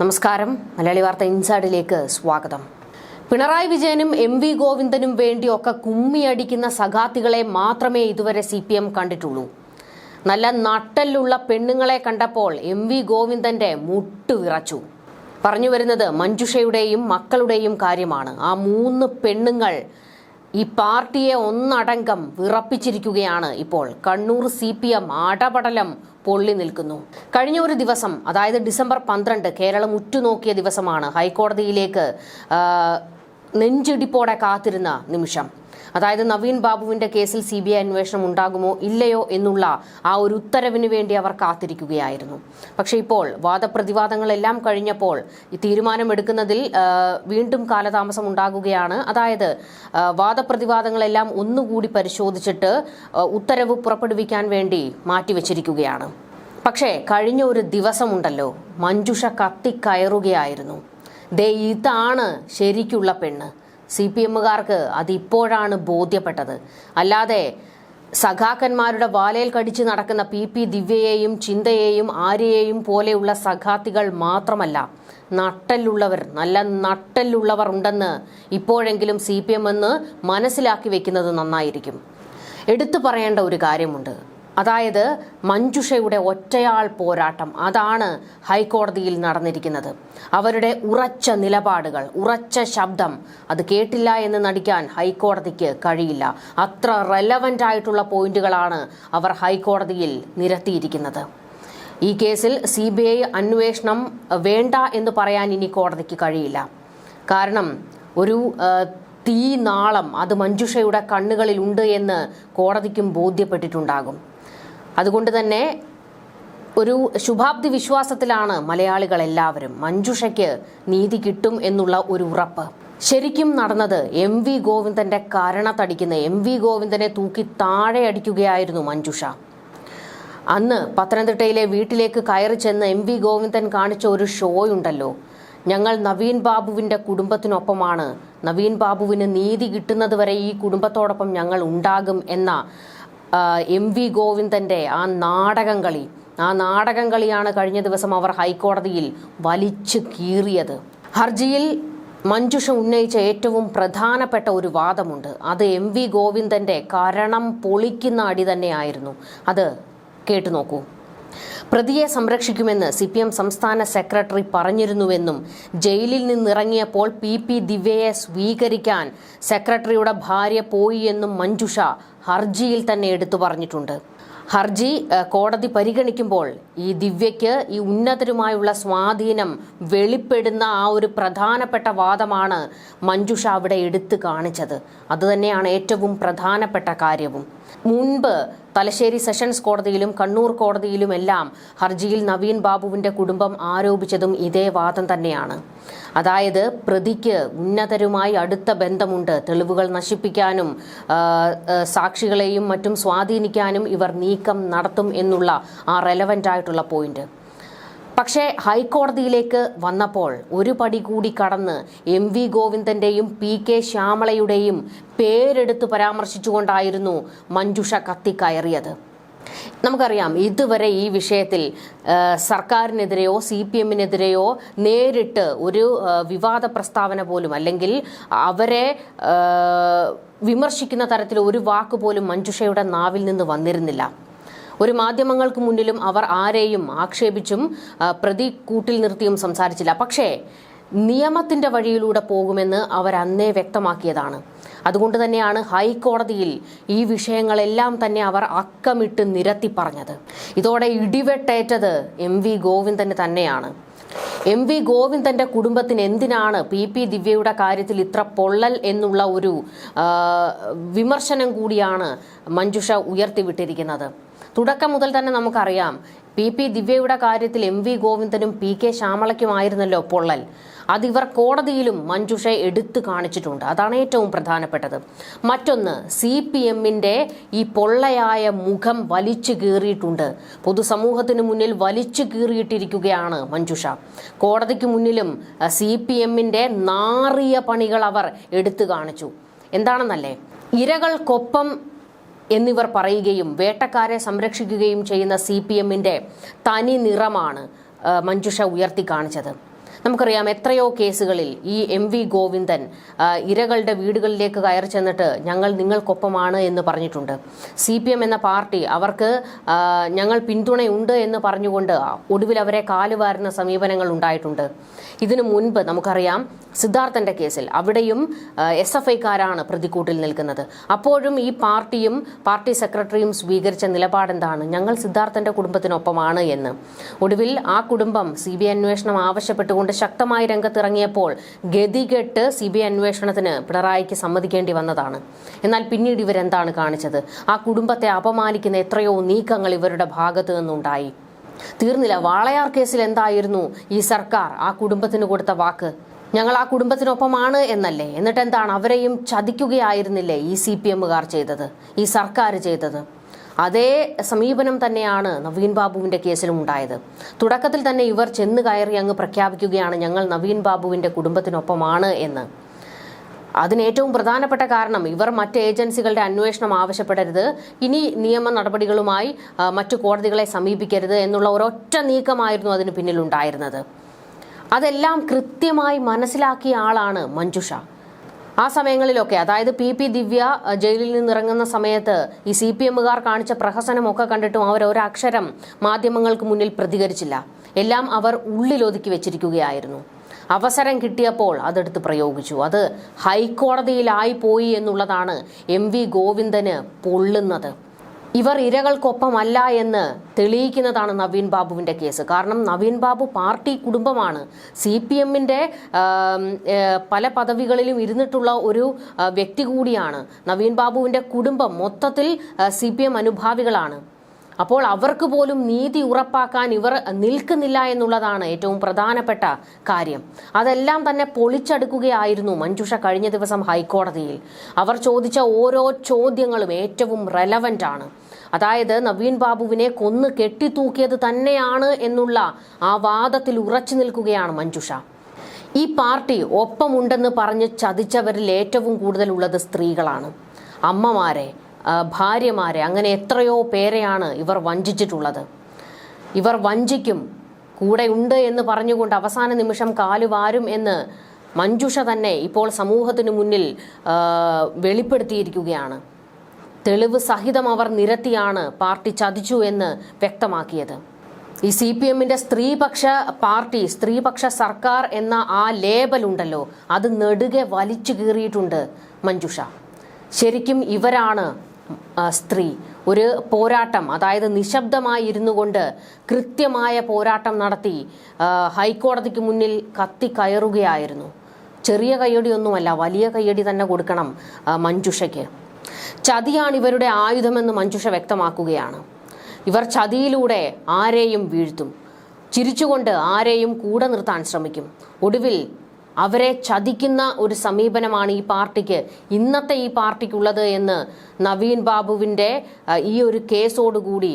നമസ്കാരം. മലയാളി വാർത്ത ഇൻസൈഡിലേക്ക് സ്വാഗതം. പിണറായി വിജയനും എം.വി. ഗോവിന്ദനും വേണ്ടിയൊക്കെ കുമ്മിയടിക്കുന്ന സഖാത്തികളെ മാത്രമേ ഇതുവരെ CPM കണ്ടിട്ടുള്ളൂ. നല്ല നട്ടലുള്ള പെണ്ണുങ്ങളെ കണ്ടപ്പോൾ എം.വി. ഗോവിന്ദന്റെ മുട്ടുവിറച്ചു. പറഞ്ഞു വരുന്നത് മഞ്ജുഷയുടെയും മക്കളുടെയും കാര്യമാണ്. ആ 3 പെണ്ണുങ്ങൾ ഈ പാർട്ടിയെ ഒന്നടങ്കം വിറപ്പിച്ചിരിക്കുകയാണ്. ഇപ്പോൾ കണ്ണൂർ CPM അടപടലം പൊള്ളി നിൽക്കുന്നു. കഴിഞ്ഞ ഒരു ദിവസം, അതായത് ഡിസംബർ 12, കേരളം ഉറ്റുനോക്കിയ ദിവസമാണ്. ഹൈക്കോടതിയിലേക്ക് നെഞ്ചിടിപ്പോടെ കാത്തിരുന്ന നിമിഷം. അതായത് നവീൻ ബാബുവിന്റെ കേസിൽ CBI അന്വേഷണം ഉണ്ടാകുമോ ഇല്ലയോ എന്നുള്ള ആ ഒരു ഉത്തരവിന് വേണ്ടി അവർ കാത്തിരിക്കുകയായിരുന്നു. പക്ഷേ ഇപ്പോൾ വാദപ്രതിവാദങ്ങളെല്ലാം കഴിഞ്ഞപ്പോൾ ഈ തീരുമാനമെടുക്കുന്നതിൽ വീണ്ടും കാലതാമസം ഉണ്ടാകുകയാണ്. അതായത് വാദപ്രതിവാദങ്ങളെല്ലാം ഒന്നുകൂടി പരിശോധിച്ചിട്ട് ഉത്തരവ് പുറപ്പെടുവിക്കാൻ വേണ്ടി മാറ്റിവെച്ചിരിക്കുകയാണ്. പക്ഷേ കഴിഞ്ഞ ഒരു ദിവസമുണ്ടല്ലോ, മഞ്ജുഷ കത്തിക്കയറുകയായിരുന്നു. ഇതാണ് ശരിക്കുള്ള പെണ്ണ്. CPMകാർക്ക് അതിപ്പോഴാണ് ബോധ്യപ്പെട്ടത്. അല്ലാതെ സഖാക്കന്മാരുടെ വാലയിൽ കടിച്ച് നടക്കുന്ന PP ദിവ്യയെയും ചിന്തയെയും ആര്യയെയും പോലെയുള്ള സഖാത്തികൾ മാത്രമല്ല, നട്ടലുള്ളവർ, നല്ല നട്ടലുള്ളവർ ഉണ്ടെന്ന് ഇപ്പോഴെങ്കിലും CPM എന്ന് മനസ്സിലാക്കി വെക്കുന്നത് നന്നായിരിക്കും. എടുത്തു പറയേണ്ട ഒരു കാര്യമുണ്ട്. അതായത് മഞ്ജുഷയുടെ ഒറ്റയാൾ പോരാട്ടം. അതാണ് ഹൈക്കോടതിയിൽ നടന്നിരിക്കുന്നത്. അവരുടെ ഉറച്ച നിലപാടുകൾ, ഉറച്ച ശബ്ദം, അത് കേട്ടില്ല എന്ന് നടിക്കാൻ ഹൈക്കോടതിക്ക് കഴിയില്ല. അത്ര റെലവൻ്റ് ആയിട്ടുള്ള പോയിന്റുകളാണ് അവർ ഹൈക്കോടതിയിൽ നിരത്തിയിരിക്കുന്നത്. ഈ കേസിൽ CBI അന്വേഷണം വേണ്ട എന്ന് പറയാൻ ഇനി കോടതിക്ക് കഴിയില്ല. കാരണം ഒരു തീനാളം അത് മഞ്ജുഷയുടെ കണ്ണുകളിൽ ഉണ്ട് എന്ന് കോടതിക്കും ബോധ്യപ്പെട്ടിട്ടുണ്ടാകും. അതുകൊണ്ട് തന്നെ ഒരു ശുഭാപ്തി വിശ്വാസത്തിലാണ് മലയാളികൾ എല്ലാവരും. മഞ്ജുഷയ്ക്ക് നീതി കിട്ടും എന്നുള്ള ഒരു ഉറപ്പ്. ശരിക്കും നടന്നത് M.V. ഗോവിന്ദന്റെ കരണത്തടിക്കുന്ന M.V. ഗോവിന്ദനെ തൂക്കി താഴെ അടിക്കുകയായിരുന്നു മഞ്ജുഷ. അന്ന് പത്തനംതിട്ടയിലെ വീട്ടിലേക്ക് കയറി ചെന്ന് M.V. ഗോവിന്ദൻ കാണിച്ച ഒരു ഷോയുണ്ടല്ലോ, ഞങ്ങൾ നവീൻ ബാബുവിന്റെ കുടുംബത്തിനൊപ്പമാണ്, നവീൻ ബാബുവിന് നീതി കിട്ടുന്നത് വരെ ഈ കുടുംബത്തോടൊപ്പം ഞങ്ങൾ ഉണ്ടാകും എന്ന M.V. ഗോവിന്ദന്റെ ആ നാടകം കളിയാണ് കഴിഞ്ഞ ദിവസം അവർ ഹൈക്കോടതിയിൽ വലിച്ചു കീറിയത്. ഹർജിയിൽ മഞ്ജുഷ ഉന്നയിച്ച ഏറ്റവും പ്രധാനപ്പെട്ട ഒരു വാദമുണ്ട്. അത് M.V. ഗോവിന്ദന്റെ കരണം പൊളിക്കുന്ന അടി തന്നെയായിരുന്നു. അത് കേട്ടു നോക്കൂ. പ്രതിയെ സംരക്ഷിക്കുമെന്ന് CPM സംസ്ഥാന സെക്രട്ടറി പറഞ്ഞിരുന്നുവെന്നും ജയിലിൽ നിന്നിറങ്ങിയപ്പോൾ PP ദിവ്യയെ സ്വീകരിക്കാൻ സെക്രട്ടറിയുടെ ഭാര്യ പോയി എന്നും മഞ്ജുഷ ഹർജിയിൽ തന്നെ എടുത്തു പറഞ്ഞിട്ടുണ്ട്. ഹർജി കോടതി പരിഗണിക്കുമ്പോൾ ഈ ദിവ്യയ്ക്ക് ഈ ഉന്നതരുമായുള്ള സ്വാധീനം വെളിപ്പെടുന്ന ആ ഒരു പ്രധാനപ്പെട്ട വാദമാണ് മഞ്ജുഷ അവിടെ എടുത്തു കാണിച്ചത്. അതുതന്നെയാണ് ഏറ്റവും പ്രധാനപ്പെട്ട കാര്യവും. മുൻപ് തലശ്ശേരി സെഷൻസ് കോടതിയിലും കണ്ണൂർ കോടതിയിലുമെല്ലാം ഹർജിയിൽ നവീൻ ബാബുവിന്റെ കുടുംബം ആരോപിച്ചതും ഇതേ വാദം തന്നെയാണ്. അതായത് പ്രതിക്ക് ഉന്നതരുമായി അടുത്ത ബന്ധമുണ്ട്, തെളിവുകൾ നശിപ്പിക്കാനും സാക്ഷികളെയും മറ്റും സ്വാധീനിക്കാനും ഇവർ നീക്കം നടത്തും എന്നുള്ള ആ റെലവൻ്റ് ആയിട്ടുള്ള പോയിന്റ്. പക്ഷേ ഹൈക്കോടതിയിലേക്ക് വന്നപ്പോൾ ഒരു പടി കൂടി കടന്ന് M.V. ഗോവിന്ദന്റെയും PK ശ്യാമളയുടെയും പേരെടുത്ത് പരാമർശിച്ചുകൊണ്ടായിരുന്നു മഞ്ജുഷ കത്തിക്കയറിയത്. നമുക്കറിയാം, ഇതുവരെ ഈ വിഷയത്തിൽ സർക്കാരിനെതിരെയോ CPMനെതിരെയോ നേരിട്ട് ഒരു വിവാദ പ്രസ്താവന പോലും, അല്ലെങ്കിൽ അവരെ വിമർശിക്കുന്ന തരത്തിൽ ഒരു വാക്കുപോലും മഞ്ജുഷയുടെ നാവിൽ നിന്ന് വന്നിരുന്നില്ല. ഒരു മാധ്യമങ്ങൾക്ക് മുന്നിലും അവർ ആരെയും ആക്ഷേപിച്ചും പ്രതി കൂട്ടിൽ നിർത്തിയും സംസാരിച്ചില്ല. പക്ഷേ നിയമത്തിന്റെ വഴിയിലൂടെ പോകുമെന്ന് അവർ അന്നേ വ്യക്തമാക്കിയതാണ്. അതുകൊണ്ട് തന്നെയാണ് ഹൈക്കോടതിയിൽ ഈ വിഷയങ്ങളെല്ലാം തന്നെ അവർ അക്കമിട്ട് നിരത്തി പറഞ്ഞത്. ഇതോടെ ഇടിവെട്ടേറ്റത് M.V. ഗോവിന്ദന് തന്നെയാണ്. M.V. ഗോവിന്ദന്റെ കുടുംബത്തിന് എന്തിനാണ് PP ദിവ്യയുടെ കാര്യത്തിൽ ഇത്ര പൊള്ളൽ എന്നുള്ള ഒരു വിമർശനം കൂടിയാണ് മഞ്ജുഷ ഉയർത്തിവിട്ടിരിക്കുന്നത്. തുടക്കം മുതൽ തന്നെ നമുക്കറിയാം, PP ദിവ്യയുടെ കാര്യത്തിൽ M.V. ഗോവിന്ദനും PK ശ്യാമളയ്ക്കുമായിരുന്നല്ലോ പൊള്ളൽ. അതിവർ കോടതിയിലും മഞ്ജുഷ എടുത്തു കാണിച്ചിട്ടുണ്ട്. അതാണ് ഏറ്റവും പ്രധാനപ്പെട്ടത്. മറ്റൊന്ന്, CPMന്റെ ഈ പൊള്ളയായ മുഖം വലിച്ചു കീറിയിട്ടുണ്ട്. പൊതുസമൂഹത്തിന് മുന്നിൽ വലിച്ചു കീറിയിട്ടിരിക്കുകയാണ് മഞ്ജുഷ. കോടതിക്ക് മുന്നിലും CPMന്റെ നാറിയ പണികൾ അവർ എടുത്തു കാണിച്ചു. എന്താണെന്നല്ലേ, ഇരകൾക്കൊപ്പം എന്നിവർ പറയുകയും വേട്ടക്കാരെ സംരക്ഷിക്കുകയും ചെയ്യുന്ന CPMന്റെ തനി നിറമാണ് മഞ്ജുഷ ഉയർത്തി കാണിച്ചത്. നമുക്കറിയാം എത്രയോ കേസുകളിൽ ഈ MV ഗോവിന്ദൻ ഇരകളുടെ വീടുകളിലേക്ക് കയറി ചെന്നിട്ട് ഞങ്ങൾ നിങ്ങൾക്കൊപ്പമാണ് എന്ന് പറഞ്ഞിട്ടുണ്ട്. CPM എന്ന പാർട്ടി അവർക്ക് ഞങ്ങൾ പിന്തുണയുണ്ട് എന്ന് പറഞ്ഞുകൊണ്ട് ഒടുവിൽ അവരെ കാലുവാരുന്ന സമീപനങ്ങൾ ഉണ്ടായിട്ടുണ്ട്. ഇതിനു മുൻപ് നമുക്കറിയാം സിദ്ധാർത്ഥന്റെ കേസിൽ അവിടെയും SFIക്കാരാണ് പ്രതിക്കൂട്ടിൽ നിൽക്കുന്നത്. അപ്പോഴും ഈ പാർട്ടിയും പാർട്ടി സെക്രട്ടറിയും സ്വീകരിച്ച നിലപാടെന്താണ്? ഞങ്ങൾ സിദ്ധാർത്ഥന്റെ കുടുംബത്തിനൊപ്പമാണ് എന്ന്. ഒടുവിൽ ആ കുടുംബം CBI അന്വേഷണം ആവശ്യപ്പെട്ടുകൊണ്ട് ശക്തമായി രംഗത്തിറങ്ങിയപ്പോൾ ഗതികെട്ട് CBI അന്വേഷണത്തിന് പിണറായിക്ക് സമ്മതിക്കേണ്ടി വന്നതാണ്. എന്നാൽ പിന്നീട് ഇവരെന്താണ് കാണിച്ചത്? ആ കുടുംബത്തെ അപമാനിക്കുന്ന എത്രയോ നീക്കങ്ങൾ ഇവരുടെ ഭാഗത്തു നിന്നുണ്ടായി. തീർന്നില്ല. വാളയാർ കേസിൽ എന്തായിരുന്നു ഈ സർക്കാർ ആ കുടുംബത്തിന് കൊടുത്ത വാക്ക്? ഞങ്ങൾ ആ കുടുംബത്തിനൊപ്പമാണ് എന്നല്ലേ? എന്നിട്ട് എന്താണ്? അവരെയും ചതിക്കുകയായിരുന്നില്ലേ ഈ CPMകാർ ചെയ്തത്, ഈ സർക്കാർ ചെയ്തത്? അതേ സമീപനം തന്നെയാണ് നവീൻ ബാബുവിന്റെ കേസിലും ഉണ്ടായത്. തുടക്കത്തിൽ തന്നെ ഇവർ ചെന്ന് കയറി അങ്ങ് പ്രഖ്യാപിക്കുകയാണ് ഞങ്ങൾ നവീൻ ബാബുവിന്റെ കുടുംബത്തിനൊപ്പമാണ് എന്ന്. അതിന് ഏറ്റവും പ്രധാനപ്പെട്ട കാരണം ഇവർ മറ്റ് ഏജൻസികളുടെ അന്വേഷണം ആവശ്യപ്പെടരുത്, ഇനി നിയമ നടപടികളുമായി മറ്റു കോടതികളെ സമീപിക്കരുത് എന്നുള്ള ഒരൊറ്റ നീക്കമായിരുന്നു അതിന് പിന്നിലുണ്ടായിരുന്നത്. അതെല്ലാം കൃത്യമായി മനസ്സിലാക്കിയ ആളാണ് മഞ്ജുഷ. ആ സമയങ്ങളിലൊക്കെ, അതായത് PP ദിവ്യ ജയിലിൽ നിന്നിറങ്ങുന്ന സമയത്ത് ഈ CPMകാർ കാണിച്ച പ്രഹസനമൊക്കെ കണ്ടിട്ടും അവർ ഒരക്ഷരം മാധ്യമങ്ങൾക്ക് മുന്നിൽ പ്രതികരിച്ചില്ല. എല്ലാം അവർ ഉള്ളിലൊതുക്കി വെച്ചിരിക്കുകയായിരുന്നു. അവസരം കിട്ടിയപ്പോൾ അതെടുത്ത് പ്രയോഗിച്ചു. അത് ഹൈക്കോടതിയിലായി പോയി എന്നുള്ളതാണ് MV ഗോവിന്ദന് പൊള്ളുന്നത്. ഇവർ ഇരകൾക്കൊപ്പമല്ല എന്ന് തെളിയിക്കുന്നതാണ് നവീൻ ബാബുവിന്റെ കേസ്. കാരണം നവീൻ ബാബു പാർട്ടി കുടുംബമാണ്, CPMന്റെ പല പദവികളിലും ഇരുന്നിട്ടുള്ള ഒരു വ്യക്തി കൂടിയാണ്. നവീൻ ബാബുവിന്റെ കുടുംബം മൊത്തത്തിൽ CPM അനുഭാവികളാണ്. അപ്പോൾ അവർക്ക് പോലും നീതി ഉറപ്പാക്കാൻ ഇവർ നിൽക്കുന്നില്ല എന്നുള്ളതാണ് ഏറ്റവും പ്രധാനപ്പെട്ട കാര്യം. അതെല്ലാം തന്നെ പൊളിച്ചെടുക്കുകയായിരുന്നു മഞ്ജുഷ കഴിഞ്ഞ ദിവസം ഹൈക്കോടതിയിൽ. അവർ ചോദിച്ച ഓരോ ചോദ്യങ്ങളും ഏറ്റവും റെലവൻ്റ് ആണ്. അതായത് നവീൻ ബാബുവിനെ കൊന്ന് കെട്ടിത്തൂക്കിയത് തന്നെയാണ് എന്നുള്ള ആ വാദത്തിൽ ഉറച്ചു നിൽക്കുകയാണ് മഞ്ജുഷ. ഈ പാർട്ടി ഒപ്പമുണ്ടെന്ന് പറഞ്ഞ് ചതിച്ചവരിൽ ഏറ്റവും കൂടുതലുള്ളത് സ്ത്രീകളാണ്, അമ്മമാരെ, ഭാര്യമാരെ, അങ്ങനെ എത്രയോ പേരെയാണ് ഇവർ വഞ്ചിച്ചിട്ടുള്ളത്. ഇവർ വഞ്ചിക്കും, കൂടെ ഉണ്ട് എന്ന് പറഞ്ഞുകൊണ്ട് അവസാന നിമിഷം കാലുവാരും എന്ന് മഞ്ജുഷ തന്നെ ഇപ്പോൾ സമൂഹത്തിന് മുന്നിൽ വെളിപ്പെടുത്തിയിരിക്കുകയാണ്. തെളിവ് സഹിതം അവർ നിരത്തിയാണ് പാർട്ടി ചതിച്ചു എന്ന് വ്യക്തമാക്കിയത്. ഈ CPMന്റെ സ്ത്രീപക്ഷ പാർട്ടി, സ്ത്രീപക്ഷ സർക്കാർ എന്ന ആ ലേബൽ ഉണ്ടല്ലോ, അത് നെടുകെ വലിച്ചു കീറിയിട്ടുണ്ട് മഞ്ജുഷ. ശരിക്കും ഇവരാണ് സ്ത്രീ. ഒരു പോരാട്ടം, അതായത് നിശബ്ദമായി ഇരുന്നു കൊണ്ട് കൃത്യമായ പോരാട്ടം നടത്തി ഹൈക്കോടതിക്ക് മുന്നിൽ കയറുകയായിരുന്നു. ചെറിയ കയ്യടിയൊന്നുമല്ല, വലിയ കയ്യടി തന്നെ കൊടുക്കണം മഞ്ജുഷയ്ക്ക്. ചതിയാണ് ഇവരുടെ ആയുധമെന്ന് മഞ്ജുഷ വ്യക്തമാക്കുകയാണ്. ഇവർ ചതിയിലൂടെ ആരെയും വീഴ്ത്തും, ചിരിച്ചുകൊണ്ട് ആരെയും കൂടെ നിർത്താൻ ശ്രമിക്കും. ഒടുവിൽ അവരെ ചതിക്കുന്ന ഒരു സമീപനമാണ് ഈ പാർട്ടിക്ക്, ഇന്നത്തെ ഈ പാർട്ടിക്കുള്ളത് എന്ന് നവീൻ ബാബുവിൻ്റെ ഈ ഒരു കേസോടുകൂടി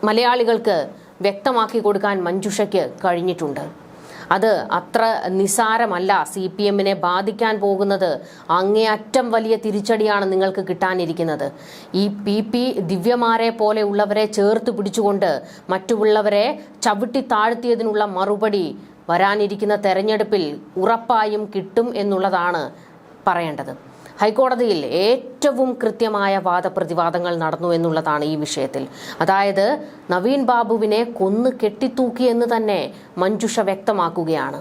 മലയാളികൾക്ക് വ്യക്തമാക്കി കൊടുക്കാൻ മഞ്ജുഷയ്ക്ക് കഴിഞ്ഞിട്ടുണ്ട്. അത് അത്ര നിസാരമല്ല. CPMനെ ബാധിക്കാൻ പോകുന്നത് അങ്ങേയറ്റം വലിയ തിരിച്ചടിയാണ് നിങ്ങൾക്ക് കിട്ടാനിരിക്കുന്നത്. ഈ PP ദിവ്യമാരെ പോലെ ഉള്ളവരെ ചേർത്ത് പിടിച്ചുകൊണ്ട് മറ്റുള്ളവരെ ചവിട്ടി താഴ്ത്തിയതിനുള്ള മറുപടി വരാനിരിക്കുന്ന തെരഞ്ഞെടുപ്പിൽ ഉറപ്പായും കിട്ടും എന്നുള്ളതാണ് പറയേണ്ടത്. ഹൈക്കോടതിയിൽ ഏറ്റവും കൃത്യമായ വാദപ്രതിവാദങ്ങൾ നടന്നു എന്നുള്ളതാണ് ഈ വിഷയത്തിൽ. അതായത് നവീൻ ബാബുവിനെ കൊന്നു കെട്ടിത്തൂക്കി എന്ന് തന്നെ മഞ്ജുഷ വ്യക്തമാക്കുകയാണ്.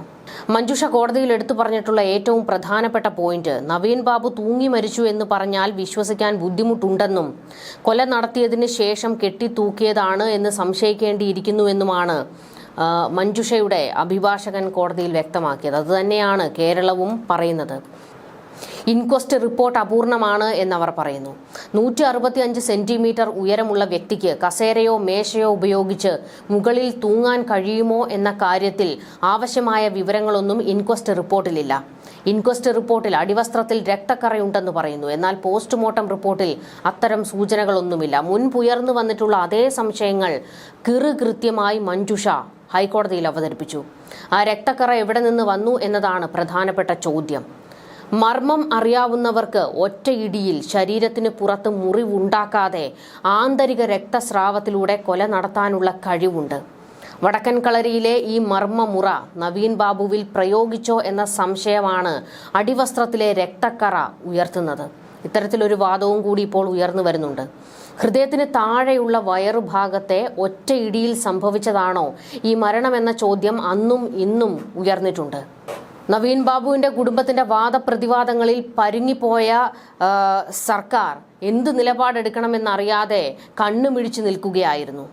മഞ്ജുഷ കോടതിയിൽ എടുത്തു പറഞ്ഞിട്ടുള്ള ഏറ്റവും പ്രധാനപ്പെട്ട പോയിന്റ്, നവീൻ ബാബു തൂങ്ങി മരിച്ചു എന്ന് പറഞ്ഞാൽ വിശ്വസിക്കാൻ ബുദ്ധിമുട്ടുണ്ടെന്നും കൊല നടത്തിയതിന് ശേഷം കെട്ടിത്തൂക്കിയതാണ് എന്ന് സംശയിക്കേണ്ടിയിരിക്കുന്നുവെന്നുമാണ് മഞ്ജുഷയുടെ അഭിഭാഷകൻ കോടതിയിൽ വ്യക്തമാക്കിയത്. അതുതന്നെയാണ് കേരളവും പറയുന്നത്. ഇൻക്വസ്റ്റ് റിപ്പോർട്ട് അപൂർണമാണ് എന്നവർ പറയുന്നു. 165 സെന്റിമീറ്റർ ഉയരമുള്ള വ്യക്തിക്ക് കസേരയോ മേശയോ ഉപയോഗിച്ച് മുകളിൽ തൂങ്ങാൻ കഴിയുമോ എന്ന കാര്യത്തിൽ ആവശ്യമായ വിവരങ്ങളൊന്നും ഇൻക്വസ്റ്റ് റിപ്പോർട്ടിലില്ല. ഇൻക്വസ്റ്റ് റിപ്പോർട്ടിൽ അടിവസ്ത്രത്തിൽ രക്തക്കറയുണ്ടെന്ന് പറയുന്നു. എന്നാൽ പോസ്റ്റ്മോർട്ടം റിപ്പോർട്ടിൽ അത്തരം സൂചനകളൊന്നുമില്ല. മുൻപുയർന്നു വന്നിട്ടുള്ള അതേ സംശയങ്ങൾ കൃത്യമായി മഞ്ജുഷ ഹൈക്കോടതിയിൽ അവതരിപ്പിച്ചു. ആ രക്തക്കറ എവിടെ നിന്ന് വന്നു എന്നതാണ് പ്രധാനപ്പെട്ട ചോദ്യം. മർമ്മം അറിയാവുന്നവർക്ക് ഒറ്റയിടിയിൽ ശരീരത്തിന് പുറത്ത് മുറിവുണ്ടാക്കാതെ ആന്തരിക രക്തസ്രാവത്തിലൂടെ കൊല നടത്താനുള്ള കഴിവുണ്ട്. വടക്കൻ കളരിയിലെ ഈ മർമ്മമുറ നവീൻ ബാബുവിൽ പ്രയോഗിച്ചോ എന്ന സംശയമാണ് അടിവസ്ത്രത്തിലെ രക്തക്കറ ഉയർത്തുന്നത്. ഇത്തരത്തിലൊരു വാദവും കൂടി ഇപ്പോൾ ഉയർന്നു വരുന്നുണ്ട്. ഹൃദയത്തിന് താഴെയുള്ള വയറുഭാഗത്തെ ഒറ്റ ഇടിയിൽ സംഭവിച്ചതാണോ ഈ മരണമെന്ന ചോദ്യം അന്നും ഇന്നും ഉയർന്നിട്ടുണ്ട്. നവീൻ ബാബുവിന്റെ കുടുംബത്തിന്റെ വാദപ്രതിവാദങ്ങളിൽ പരുങ്ങിപ്പോയ സർക്കാർ എന്ത് നിലപാടെടുക്കണമെന്നറിയാതെ കണ്ണുമിഴിച്ചു നിൽക്കുകയായിരുന്നു.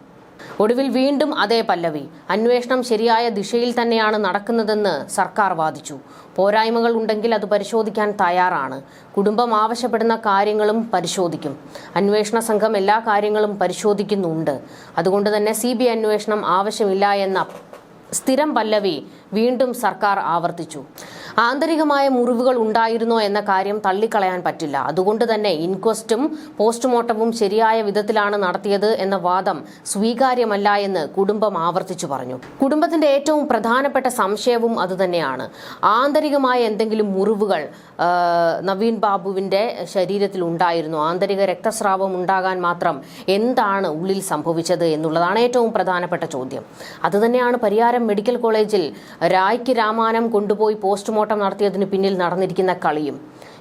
ഒടുവിൽ വീണ്ടും അതേ പല്ലവി. അന്വേഷണം ശരിയായ ദിശയിൽ തന്നെയാണ് നടക്കുന്നതെന്ന് സർക്കാർ വാദിച്ചു. പോരായ്മകൾ ഉണ്ടെങ്കിൽ അത് പരിശോധിക്കാൻ തയ്യാറാണ്. കുടുംബം ആവശ്യപ്പെടുന്ന കാര്യങ്ങളും പരിശോധിക്കും. അന്വേഷണ സംഘം എല്ലാ കാര്യങ്ങളും പരിശോധിക്കുന്നുണ്ട്. അതുകൊണ്ട് തന്നെ CBI അന്വേഷണം ആവശ്യമില്ല എന്ന സ്ഥിരം പല്ലവി വീണ്ടും സർക്കാർ ആവർത്തിച്ചു. ആന്തരികമായ മുറിവുകൾ ഉണ്ടായിരുന്നോ എന്ന കാര്യം തള്ളിക്കളയാൻ പറ്റില്ല. അതുകൊണ്ട് തന്നെ ഇൻക്വസ്റ്റും പോസ്റ്റ്മോർട്ടവും ശരിയായ വിധത്തിലാണ് നടത്തിയത് എന്ന വാദം സ്വീകാര്യമല്ല എന്ന് കുടുംബം ആവർത്തിച്ചു പറഞ്ഞു. കുടുംബത്തിന്റെ ഏറ്റവും പ്രധാനപ്പെട്ട സംശയവും അതുതന്നെയാണ്. ആന്തരികമായ എന്തെങ്കിലും മുറിവുകൾ നവീൻ ബാബുവിന്റെ ശരീരത്തിൽ ഉണ്ടായിരുന്നു, ആന്തരിക രക്തസ്രാവം ഉണ്ടാകാൻ മാത്രം എന്താണ് ഉള്ളിൽ സംഭവിച്ചത് എന്നുള്ളതാണ് ഏറ്റവും പ്രധാനപ്പെട്ട ചോദ്യം. അതുതന്നെയാണ് പരിയാരം മെഡിക്കൽ കോളേജിൽ രായ്ക്ക് രാമാനം കൊണ്ടുപോയി പോസ്റ്റ്മോർട്ടം നടത്തിയതിന് പിന്നിൽ നടന്നിരിക്കുന്ന കളിയും.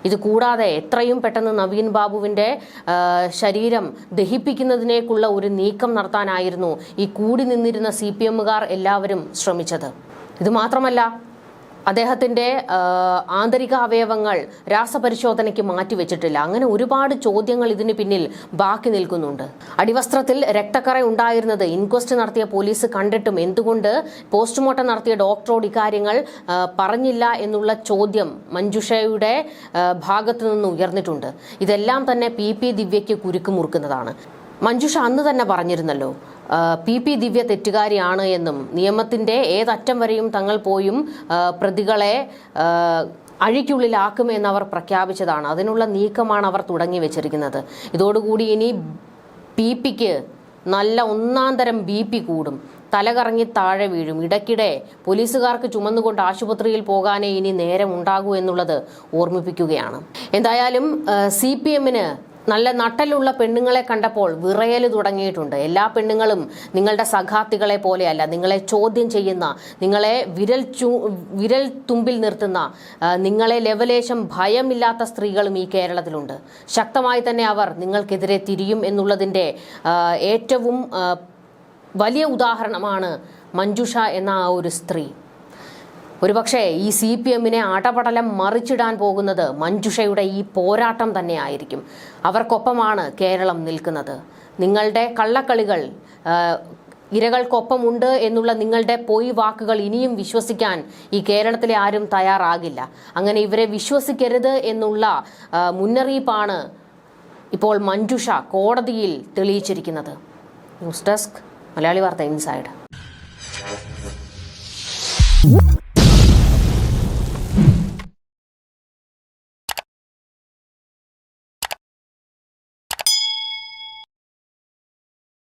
ഇത് കൂടാതെ എത്രയും പെട്ടെന്ന് നവീൻ ബാബുവിന്റെ ശരീരം ദഹിപ്പിക്കുന്നതിനേക്കുള്ള ഒരു നീക്കം നടത്താനായിരുന്നു ഈ കൂടി നിന്നിരുന്ന CPMകാർ എല്ലാവരും ശ്രമിച്ചത്. ഇത് മാത്രമല്ല, അദ്ദേഹത്തിന്റെ ആന്തരിക അവയവങ്ങൾ രാസപരിശോധനയ്ക്ക് മാറ്റിവെച്ചിട്ടില്ല. അങ്ങനെ ഒരുപാട് ചോദ്യങ്ങൾ ഇതിന് പിന്നിൽ ബാക്കി നിൽക്കുന്നുണ്ട്. അടിവസ്ത്രത്തിൽ രക്തക്കറ ഉണ്ടായിരുന്നത് ഇൻക്വസ്റ്റ് നടത്തിയ പോലീസ് കണ്ടിട്ടും എന്തുകൊണ്ട് പോസ്റ്റ്മോർട്ടം നടത്തിയ ഡോക്ടറോട് ഇക്കാര്യങ്ങൾ പറഞ്ഞില്ല എന്നുള്ള ചോദ്യം മഞ്ജുഷയുടെ ഭാഗത്തു നിന്ന് ഉയർന്നിട്ടുണ്ട്. ഇതെല്ലാം തന്നെ PP ദിവ്യയ്ക്ക് കുരുക്ക് മുറുക്കുന്നതാണ്. മഞ്ജുഷ അന്ന് തന്നെ പറഞ്ഞിരുന്നല്ലോ, PP ദിവ്യ തെറ്റുകാരിയാണ് എന്നും നിയമത്തിന്റെ ഏതറ്റം വരെയും തങ്ങൾ പോയും പ്രതികളെ അഴിക്കുള്ളിലാക്കുമെന്ന് അവർ പ്രഖ്യാപിച്ചതാണ്. അതിനുള്ള നീക്കമാണ് അവർ തുടങ്ങി വെച്ചിരിക്കുന്നത്. ഇതോടുകൂടി ഇനി PPക്ക് നല്ല ഒന്നാന്തരം BP കൂടും, തലകറങ്ങി താഴെ വീഴും. ഇടയ്ക്കിടെ പോലീസുകാർക്ക് ചുമന്നുകൊണ്ട് ആശുപത്രിയിൽ പോകാനേ ഇനി നേരം ഉണ്ടാകൂ എന്നുള്ളത് ഓർമ്മിപ്പിക്കുകയാണ്. എന്തായാലും CPMന് നല്ല നട്ടലുള്ള പെണ്ണുങ്ങളെ കണ്ടപ്പോൾ വിറയൽ തുടങ്ങിയിട്ടുണ്ട്. എല്ലാ പെണ്ണുങ്ങളും നിങ്ങളുടെ സഖാത്തികളെ പോലെയല്ല. നിങ്ങളെ ചോദ്യം ചെയ്യുന്ന, നിങ്ങളെ വിരൽ തുമ്പിൽ നിർത്തുന്ന, നിങ്ങളെ ലെവലേശം ഭയമില്ലാത്ത സ്ത്രീകളും ഈ കേരളത്തിലുണ്ട്. ശക്തമായി തന്നെ അവർ നിങ്ങൾക്കെതിരെ തിരിയും എന്നുള്ളതിൻ്റെ ഏറ്റവും വലിയ ഉദാഹരണമാണ് മഞ്ജുഷ എന്ന ആ ഒരു സ്ത്രീ. ഒരുപക്ഷെ ഈ CPMനെ അടപടലം മറിച്ചിടാൻ പോകുന്നത് മഞ്ജുഷയുടെ ഈ പോരാട്ടം തന്നെയായിരിക്കും. അവർക്കൊപ്പമാണ് കേരളം നിൽക്കുന്നത്. നിങ്ങളുടെ കള്ളക്കളികൾ, ഇരകൾക്കൊപ്പമുണ്ട് എന്നുള്ള നിങ്ങളുടെ പൊയ് വാക്കുകൾ ഇനിയും വിശ്വസിക്കാൻ ഈ കേരളത്തിലെ ആരും തയ്യാറാകില്ല. അങ്ങനെ ഇവരെ വിശ്വസിക്കരുത് എന്നുള്ള മുന്നറിയിപ്പാണ് ഇപ്പോൾ മഞ്ജുഷ കോടതിയിൽ തെളിയിച്ചിരിക്കുന്നത്. ന്യൂസ് ഡെസ്ക് മലയാളി വാർത്ത ഇൻസൈഡ്.